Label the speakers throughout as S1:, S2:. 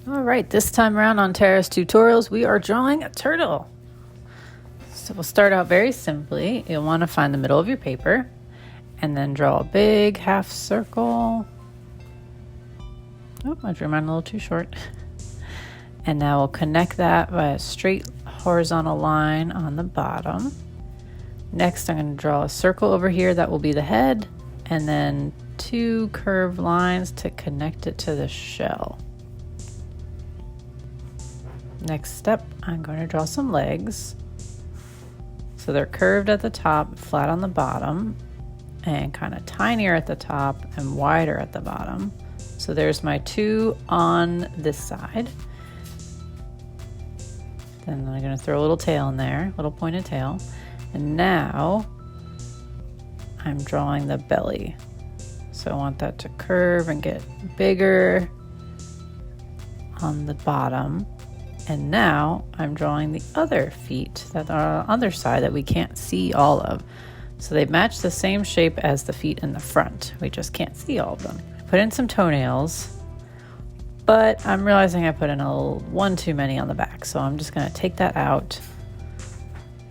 S1: All right, this time around on Tara's Tutorials, we are drawing a turtle. So we'll start out very simply. You'll want to find the middle of your paper and then draw a big half circle. Oh, I drew mine a little too short. And now we'll connect that by a straight horizontal line on the bottom. Next, I'm going to draw a circle over here that will be the head, and then two curved lines to connect it to the shell. Next step, I'm going to draw some legs. So they're curved at the top, flat on the bottom, and kind of tinier at the top and wider at the bottom. So there's my two on this side. Then I'm going to throw a little tail in there, little pointed tail. And now I'm drawing the belly. So I want that to curve and get bigger on the bottom. And now I'm drawing the other feet that are on the other side that we can't see all of. So they match the same shape as the feet in the front. We just can't see all of them. I put in some toenails, but I'm realizing I put in one too many on the back. So I'm just gonna take that out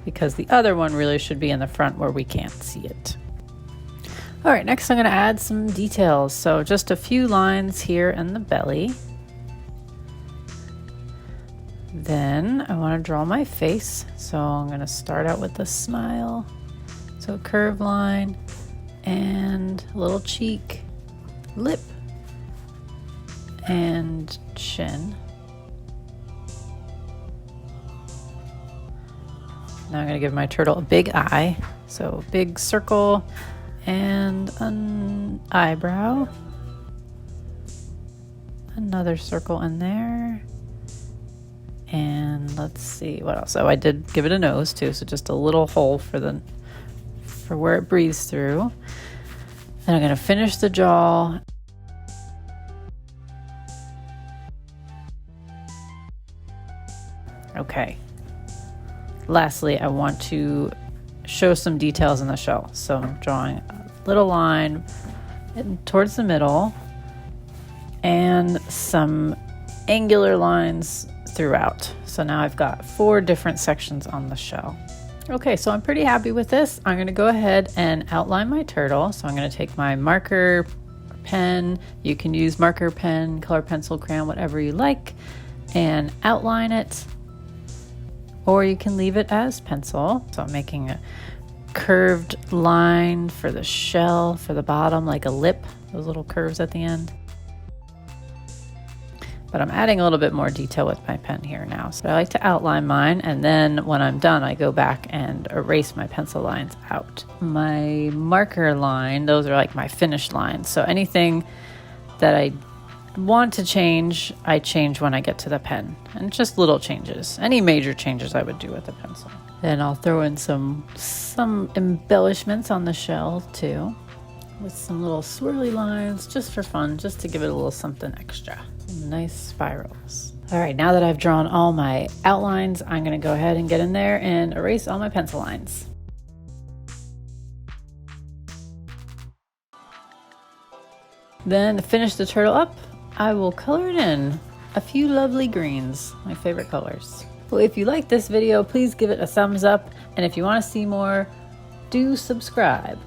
S1: because the other one really should be in the front where we can't see it. All right, next I'm gonna add some details. So just a few lines here in the belly. Then I want to draw my face, so I'm going to start out with a smile. So a curved line and a little cheek, lip, and chin. Now I'm going to give my turtle a big eye, so a big circle and an eyebrow. Another circle in there. And let's see what else. Oh, I did give it a nose too, so just a little hole for where it breathes through. Then I'm going to finish the jaw. Okay. Lastly, I want to show some details in the shell. So I'm drawing a little line towards the middle and some angular lines throughout. So now I've got 4 different sections on the shell. Okay, so I'm pretty happy with this. I'm going to go ahead and outline my turtle. So I'm going to take my marker pen. You can use marker pen, color pencil, crayon, whatever you like, and outline it. Or you can leave it as pencil. So I'm making a curved line for the shell, for the bottom, like a lip, those little curves at the end. But I'm adding a little bit more detail with my pen here now. So I like to outline mine, and then when I'm done, I go back and erase my pencil lines out. My marker line, those are like my finished lines. So anything that I want to change, I change when I get to the pen. And just little changes. Any major changes I would do with the pencil. Then I'll throw in some embellishments on the shell too, with some little swirly lines just for fun, just to give it a little something extra. Nice spirals. All right, now that I've drawn all my outlines, I'm going to go ahead and get in there and erase all my pencil lines. Then to finish the turtle up, I will color it in a few lovely greens, my favorite colors. Well, if you like this video, please give it a thumbs up, and if you want to see more, do subscribe.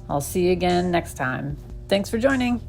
S1: I'll see you again next time. Thanks for joining.